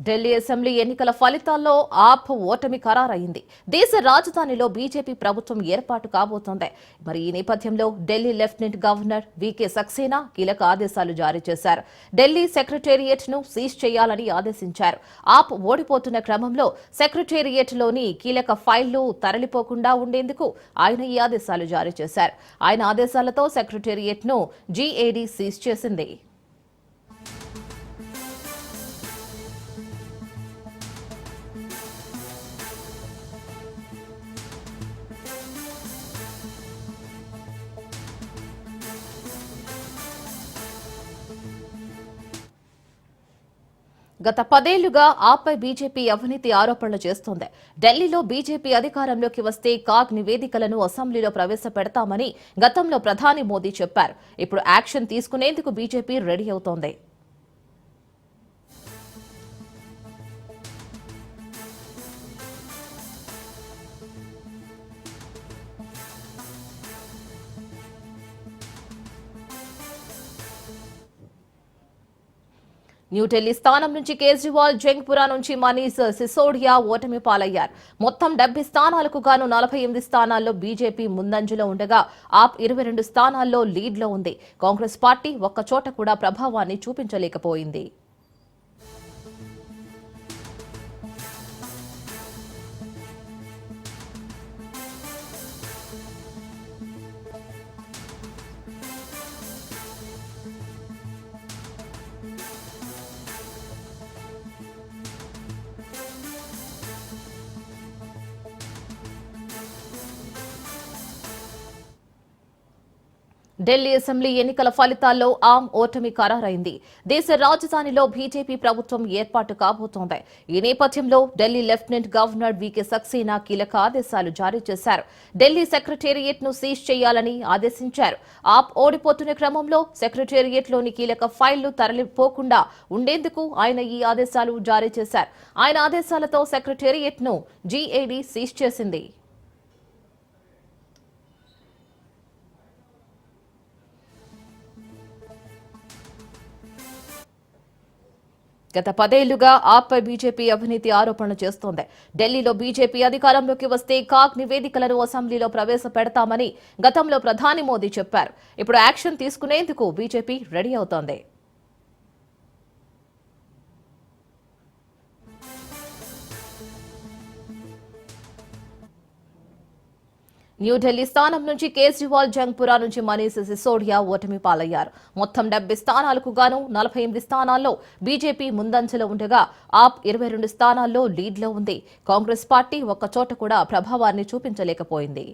Delhi assembly ఎన్నికల ఫలితాల్లో ఆప్ ఓటమి ఖరారైంది. దేశ రాజధానిలో బీజేపీ ప్రభుత్వం ఏర్పాటు కాబోతోంది. మరి ఈ నేపథ్యంలో ఢిల్లీ లెఫ్టినెంట్ గవర్నర్ వీకే సక్సేనా కీలక ఆదేశాలు జారీ చేశారు. ఢిల్లీ సెక్రటేరియట్ ను సీజ్ చేయాలని ఆదేశించారు. ఆప్ ఓడిపోతున్న క్రమంలో సెక్రటేరియట్లోని కీలక ఫైళ్లు తరలిపోకుండా ఉండేందుకు ఆయన ఈ ఆదేశాలు జారీ చేశారు. ఆయన ఆదేశాలతో సెక్రటేరియట్ ను జీఏడీ సీజ్ చేసింది. గత 10 ఏళ్లుగా ఆపై బీజేపీ అవినీతి ఆరోపణలు చేస్తోంది. ఢిల్లీలో బీజేపీ అధికారంలోకి వస్తే కాగ్ నివేదికలను అసెంబ్లీలో ప్రవేశపెడతామని గతంలో ప్రధాని మోదీ చెప్పారు. ఇప్పుడు యాక్షన్ తీసుకునేందుకు బీజేపీ రెడీ అవుతోంది. న్యూఢిల్లీ స్థానం నుంచి కేజ్రీవాల్, జంగ్పురా నుంచి మనీష్ సిసోడియా ఓటమి పాలయ్యారు. మొత్తం 70 స్థానాలకు గాను 48 స్థానాల్లో బీజేపీ ముందంజలో ఉండగా ఆప్ 22 స్థానాల్లో లీడ్లో ఉంది. కాంగ్రెస్ పార్టీ ఒక్కచోట కూడా ప్రభావాన్ని చూపించలేకపోయింది. ఢిల్లీ అసెంబ్లీ ఎన్నికల ఫలితాల్లో ఆమ్ ఓటమి ఖరారైంది. దేశ రాజధానిలో బీజేపీ ప్రభుత్వం ఏర్పాటు కాబోతోంది. ఈ నేపథ్యంలో ఢిల్లీ లెఫ్టినెంట్ గవర్నర్ వీకే సక్సేనా కీలక ఆదేశాలు జారీ చేశారు. ఢిల్లీ సెక్రటేరియట్ ను సీజ్ చేయాలని ఆదేశించారు. ఆప్ ఓడిపోతున్న క్రమంలో సెక్రటేరియట్లోని కీలక ఫైళ్లు తరలిపోకుండా ఉండేందుకు ఆయన ఈ ఆదేశాలు జారీ చేశారు. ఆయన ఆదేశాలతో సెక్రటేరియట్ ను జీఏడీ సీజ్ చేసింది. గత 10 ఏళ్లుగా ఆప్పై బీజేపీ అవినీతి ఆరోపణలు చేస్తోంది. ఢిల్లీలో బీజేపీ అధికారంలోకి వస్తే కాగ్ నివేదికలను అసెంబ్లీలో ప్రవేశపెడతామని గతంలో ప్రధాని మోదీ చెప్పారు. ఇప్పుడు యాక్షన్ తీసుకునేందుకు బీజేపీ రెడీ అవుతోంది. న్యూఢిల్లీ స్థానం నుంచి కేజ్రీవాల్, జంగ్పురా నుంచి మనీష్ సిసోడియా ఓటమి పాలయ్యారు. మొత్తం 70 స్థానాలకు గాను 48 స్థానాల్లో బీజేపీ ముందంజలో ఉండగా ఆప్ 22 స్థానాల్లో లీడ్లో ఉంది. కాంగ్రెస్ పార్టీ ఒక్కచోట కూడా ప్రభావాన్ని చూపించలేకపోయింది.